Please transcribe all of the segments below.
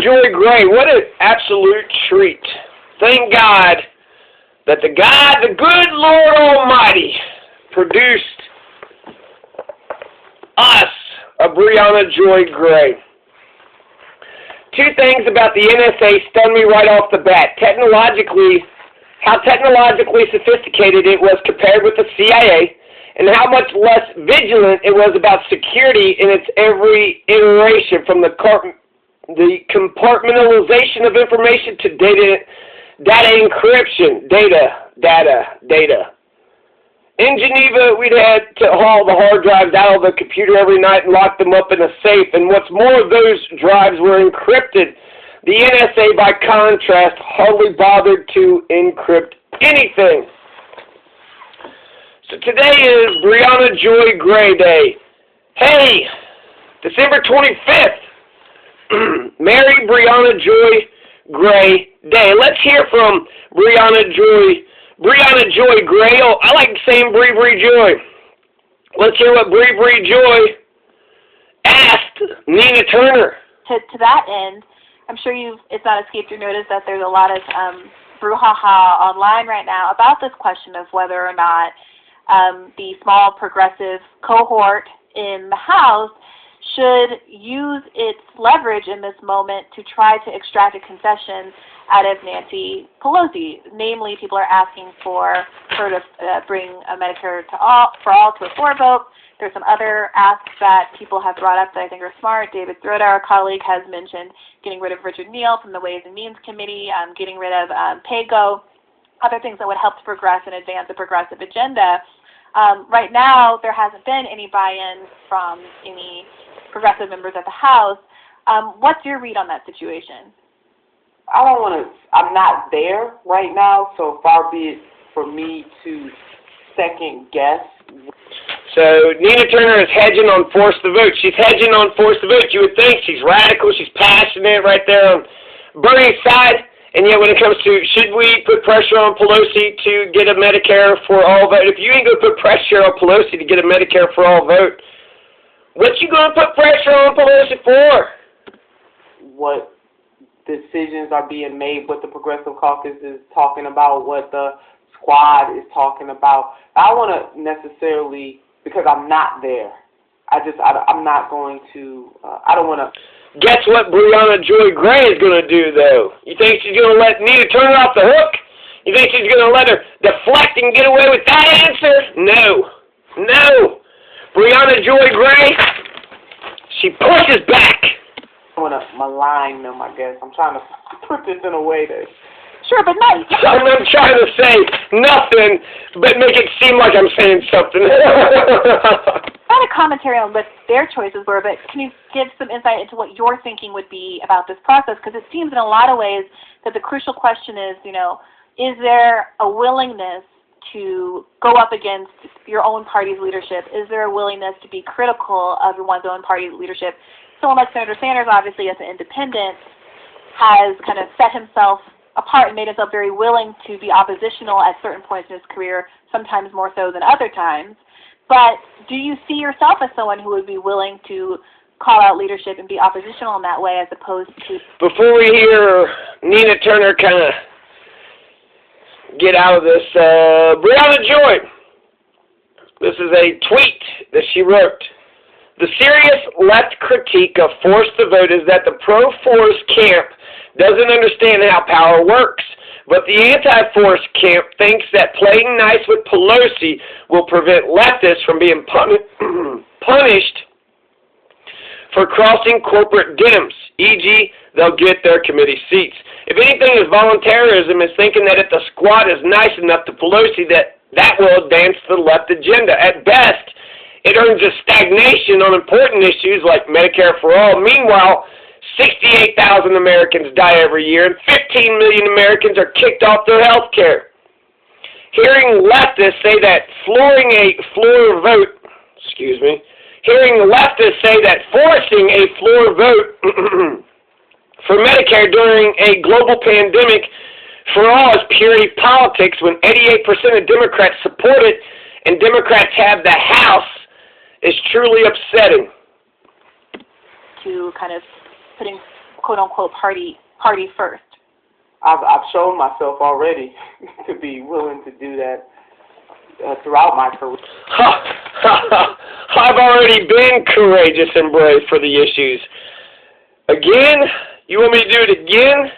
Joy Gray, what an absolute treat. Thank God that the good Lord Almighty, produced us a Briahna Joy Gray. Two things about the NSA stunned me right off the bat. How technologically sophisticated it was compared with the CIA, and how much less vigilant it was about security in its every iteration, from the compartmentalization of information to data encryption. Data. In Geneva, we'd had to haul the hard drives out of the computer every night and lock them up in a safe, and what's more, those drives were encrypted. The NSA, by contrast, hardly bothered to encrypt anything. So today is Briahna Joy Gray Day. Hey, December 25th, Mary Briahna Joy Gray Day. Let's hear from Briahna Joy Gray. Oh, I like saying Bree Joy. Let's hear what Bree Joy asked Nina Turner. To that end, I'm sure it's not escaped your notice that there's a lot of brouhaha online right now about this question of whether or not the small progressive cohort in the House should use its leverage in this moment to try to extract a concession out of Nancy Pelosi. Namely, people are asking for her to bring a Medicare for all to a floor vote. There's some other asks that people have brought up that I think are smart. David Throda, our colleague, has mentioned getting rid of Richard Neal from the Ways and Means Committee, getting rid of PAYGO, other things that would help to progress and advance a progressive agenda. Right now, there hasn't been any buy-in from any progressive members of the House. What's your read on that situation? I'm not there right now, so far be it for me to second guess. So Nina Turner is hedging on force the vote. She's hedging on force the vote. You would think she's radical, she's passionate right there on Bernie's side, and yet when it comes to should we put pressure on Pelosi to get a Medicare for all vote, if you ain't going to put pressure on Pelosi to get a Medicare for all vote, what you going to put pressure on Pelosi for? What decisions are being made, what the Progressive Caucus is talking about, what the squad is talking about. I don't want to necessarily, because I'm not there. I'm not going to, I don't want to. Guess what Briahna Joy Gray is going to do, though? You think she's going to let Nina Turner off the hook? You think she's going to let her deflect and get away with that answer? No. Briahna Joy Gray, she pushes back. I want to malign them, I guess. I'm trying to put this in a way that... Sure, but not... I'm trying to say nothing, but make it seem like I'm saying something. Not a commentary on what their choices were, but can you give some insight into what your thinking would be about this process? Because it seems in a lot of ways that the crucial question is, is there a willingness to go up against your own party's leadership? Is there a willingness to be critical of one's own party's leadership? Someone like Senator Sanders, obviously, as an independent, has kind of set himself apart and made himself very willing to be oppositional at certain points in his career, sometimes more so than other times. But do you see yourself as someone who would be willing to call out leadership and be oppositional in that way as opposed to... Before we hear Nina Turner kind of get out of this, Briahna Joy, this is a tweet that she wrote. The serious left critique of force the vote is that the pro-force camp doesn't understand how power works, but the anti-force camp thinks that playing nice with Pelosi will prevent leftists from being punished for crossing corporate Dems, e.g., they'll get their committee seats. If anything is voluntarism, is thinking that if the squad is nice enough to Pelosi, that will advance the left agenda. At best, it earns a stagnation on important issues like Medicare for all. Meanwhile, 68,000 Americans die every year, and 15 million Americans are kicked off their health care. Hearing leftists say that forcing a floor vote for Medicare during a global pandemic for all is purely politics when 88% of Democrats support it and Democrats have the House is truly upsetting. To kind of putting quote-unquote party first? I've shown myself already to be willing to do that throughout my career. I've already been courageous and brave for the issues. Again? You want me to do it again?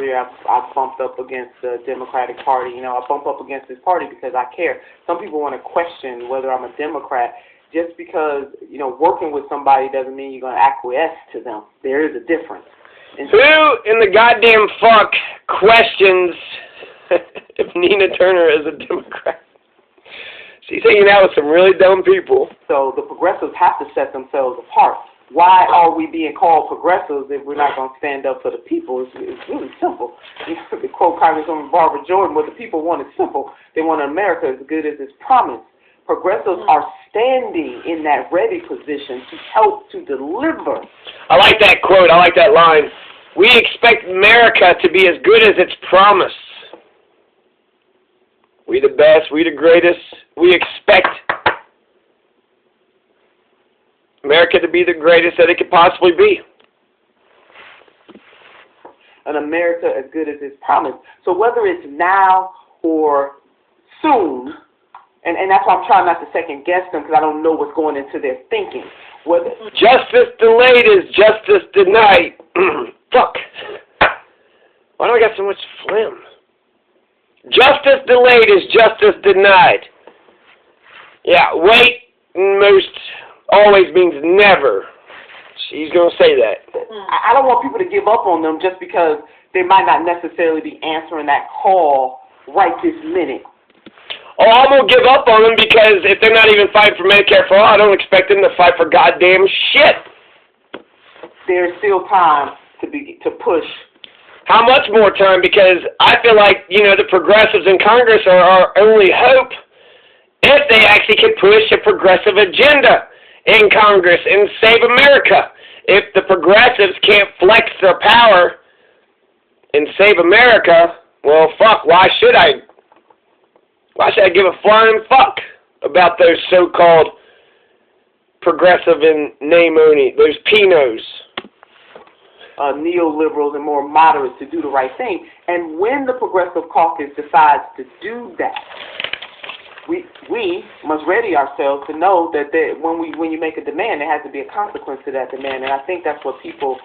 Yeah, I've bumped up against the Democratic Party. You know, I bump up against this party because I care. Some people want to question whether I'm a Democrat. Just because, you know, working with somebody doesn't mean you're going to acquiesce to them. There is a difference. And who in the goddamn fuck questions if Nina Turner is a Democrat? She's hanging out with some really dumb people. So the progressives have to set themselves apart. Why are we being called progressives if we're not going to stand up for the people? It's really simple. You know, to quote Congresswoman Briahna Joy, what the people want is simple. They want an America as good as it's promised. Progressives are standing in that ready position to help to deliver. I like that quote. I like that line. We expect America to be as good as its promise. We the best. We the greatest. We expect America to be the greatest that it could possibly be. An America as good as its promise. So whether it's now or soon, and that's why I'm trying not to second guess them because I don't know what's going into their thinking. Whether justice delayed is justice denied. Fuck. Why do I got so much phlegm? Justice delayed is justice denied. Yeah, wait most always means never. She's going to say that. I don't want people to give up on them just because they might not necessarily be answering that call right this minute. Oh, I'm going to give up on them because if they're not even fighting for Medicare for all, I don't expect them to fight for goddamn shit. There's still time to push. How much more time? Because I feel like, you know, the progressives in Congress are our only hope if they actually can push a progressive agenda in Congress and save America. If the progressives can't flex their power and save America, well, fuck, why should I give a flying fuck about those so-called progressive in name only, those Pinos? Neoliberals and more moderates to do the right thing. And when the Progressive Caucus decides to do that, we must ready ourselves to know that when you make a demand, there has to be a consequence to that demand. And I think that's what people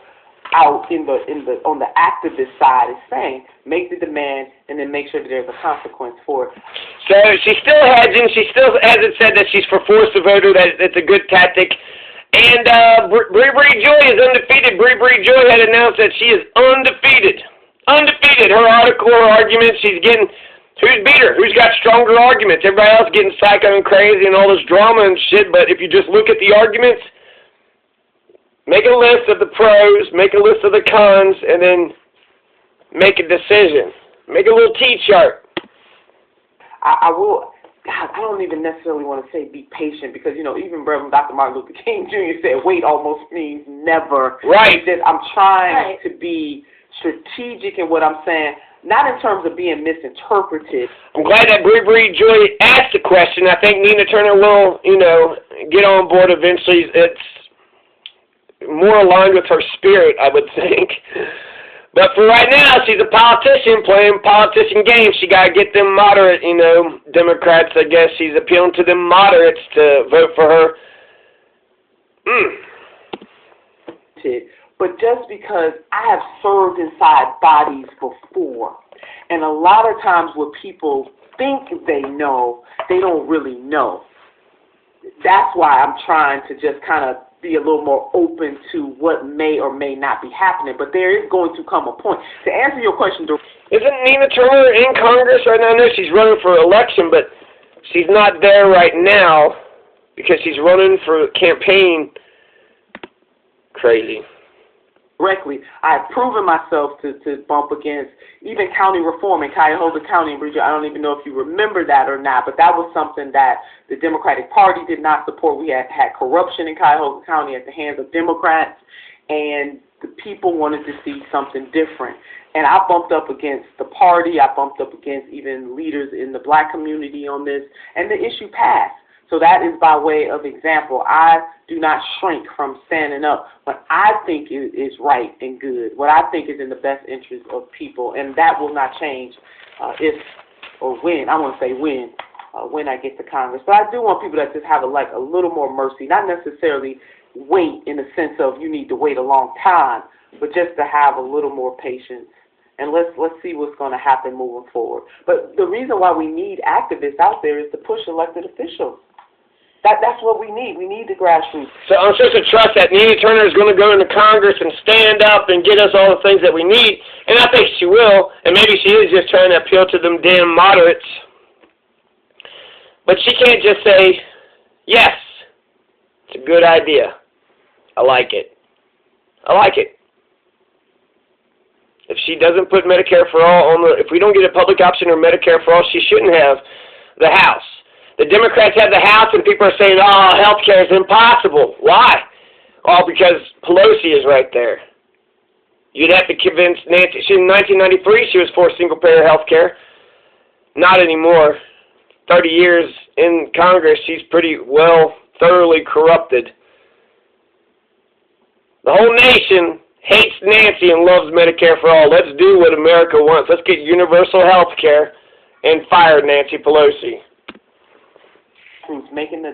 out on the activist side is saying: make the demand and then make sure that there's a consequence for it. So she's still hedging. She still hasn't said that she's for force the voter. That it's a good tactic. And Briahna Joy is undefeated. Briahna Joy had announced that she is undefeated. Undefeated. Her article, her argument, she's getting. Who's beat her? Who's got stronger arguments? Everybody else getting psycho and crazy and all this drama and shit, but if you just look at the arguments, make a list of the pros, make a list of the cons, and then make a decision. Make a little T-chart. I will. God, I don't even necessarily want to say be patient because, you know, even Reverend Dr. Martin Luther King Jr. said wait almost means never. Right. I'm trying to be strategic in what I'm saying. Not in terms of being misinterpreted. I'm glad that Briahna Joy asked the question. I think Nina Turner will, you know, get on board eventually. It's more aligned with her spirit, I would think. But for right now, she's a politician playing politician games. She got to get them moderate, you know, Democrats. I guess she's appealing to them moderates to vote for her. But just because I have served inside bodies before, and a lot of times what people think they know, they don't really know. That's why I'm trying to just kind of be a little more open to what may or may not be happening. But there is going to come a point. To answer your question, isn't Nina Turner in Congress right now? I know she's running for election, but she's not there right now because she's running for campaign. Crazy. Directly, I have proven myself to bump against even county reform in Cuyahoga County in Virginia. I don't even know if you remember that or not, but that was something that the Democratic Party did not support. We had corruption in Cuyahoga County at the hands of Democrats, and the people wanted to see something different. And I bumped up against the party. I bumped up against even leaders in the black community on this, and the issue passed. So that is by way of example. I do not shrink from standing up what I think is right and good, what I think is in the best interest of people, and that will not change if or when, I want to say when I get to Congress. But I do want people that just have a little more mercy, not necessarily wait in the sense of you need to wait a long time, but just to have a little more patience. And let's see what's going to happen moving forward. But the reason why we need activists out there is to push elected officials. That's what we need. We need the grassroots. So I'm supposed to trust that Nina Turner is going to go into Congress and stand up and get us all the things that we need, and I think she will, and maybe she is just trying to appeal to them damn moderates. But she can't just say, yes, it's a good idea. I like it. I like it. If she doesn't put Medicare for all on if we don't get a public option or Medicare for all, she shouldn't have the House. The Democrats have the House, and people are saying, oh, health care is impossible. Why? All because Pelosi is right there. You'd have to convince Nancy. In 1993, she was for single-payer health care. Not anymore. 30 years in Congress, she's pretty well thoroughly corrupted. The whole nation hates Nancy and loves Medicare for all. Let's do what America wants. Let's get universal health care and fire Nancy Pelosi. Making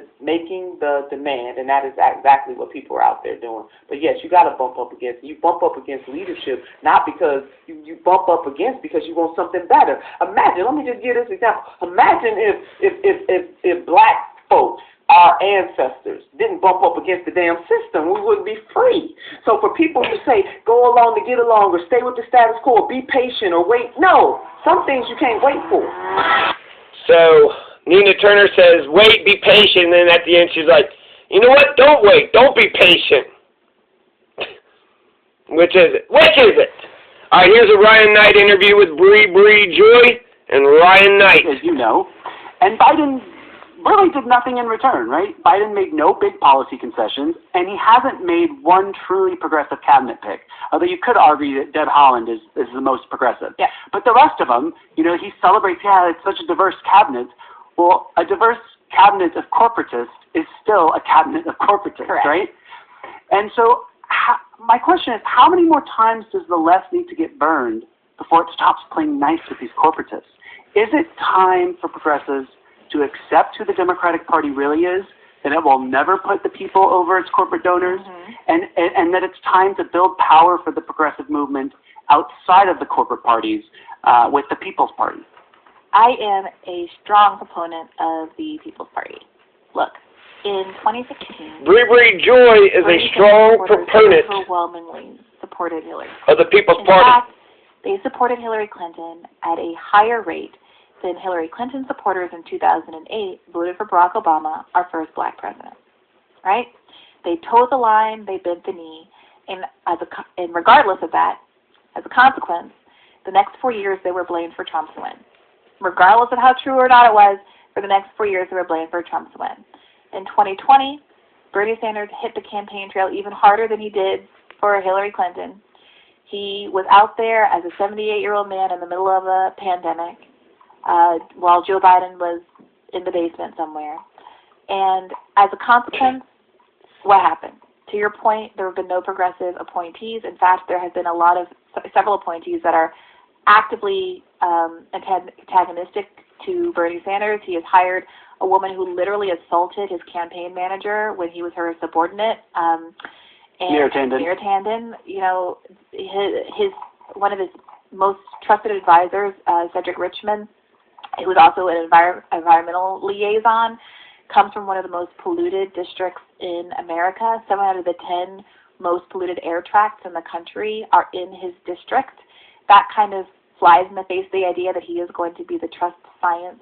the demand, and that is exactly what people are out there doing. But yes, you got to bump up against leadership, not because you bump up against because you want something better. Imagine, let me just give this example. Imagine if black folks, our ancestors, didn't bump up against the damn system, we wouldn't be free. So for people who say, go along to get along, or stay with the status quo, or be patient, or wait, no, some things you can't wait for. So Nina Turner says, wait, be patient, and then at the end she's like, you know what, don't wait, don't be patient. Which is it? Which is it? All right, here's a Ryan Knight interview with Briahna Joy and Ryan Knight. As you know, and Biden really did nothing in return, right? Biden made no big policy concessions, and he hasn't made one truly progressive cabinet pick. Although you could argue that Deb Haaland is the most progressive. Yeah. But the rest of them, you know, he celebrates, it's such a diverse cabinet. Well, a diverse cabinet of corporatists is still a cabinet of corporatists, correct, right? And so my question is, how many more times does the left need to get burned before it stops playing nice with these corporatists? Is it time for progressives to accept who the Democratic Party really is, that it will never put the people over its corporate donors, and that it's time to build power for the progressive movement outside of the corporate parties with the People's Party? I am a strong proponent of the People's Party. Look, in 2016, Briahna Joy is a strong proponent overwhelmingly supported Hillary. Of the People's In Party. fact, they supported Hillary Clinton at a higher rate than Hillary Clinton supporters in 2008 voted for Barack Obama, our first black president. Right? They toed the line, they bent the knee, and regardless of that, as a consequence, the next 4 years they were blamed for Trump's win. Regardless of how true or not it was, for the next 4 years they were blamed for Trump's win. In 2020, Bernie Sanders hit the campaign trail even harder than he did for Hillary Clinton. He was out there as a 78-year-old man in the middle of a pandemic while Joe Biden was in the basement somewhere. And as a consequence, what happened? To your point, there have been no progressive appointees. In fact, there have been several appointees that are actively antagonistic to Bernie Sanders. He has hired a woman who literally assaulted his campaign manager when he was her subordinate. Mayor Tandon, you know, one of his most trusted advisors, Cedric Richmond, who was also an environmental liaison, comes from one of the most polluted districts in America. 7 out of the 10 most polluted air tracts in the country are in his district. That kind of flies in the face of the idea that he is going to be the trust science.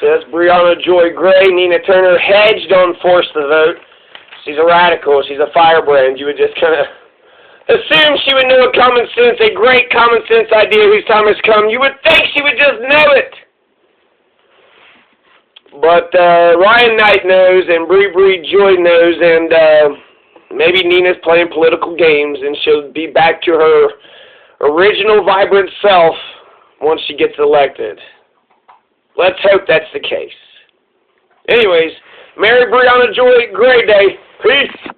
So that's Briahna Joy Gray. Nina Turner hedged on force the vote. She's a radical. She's a firebrand. You would just kind of assume she would know a great common sense idea whose time has come. You would think she would just know it. But Ryan Knight knows, and Briahna Joy knows, and maybe Nina's playing political games, and she'll be back to her original vibrant self once she gets elected. Let's hope that's the case. Anyways, Merry Briahna Joy Gray Day. Peace.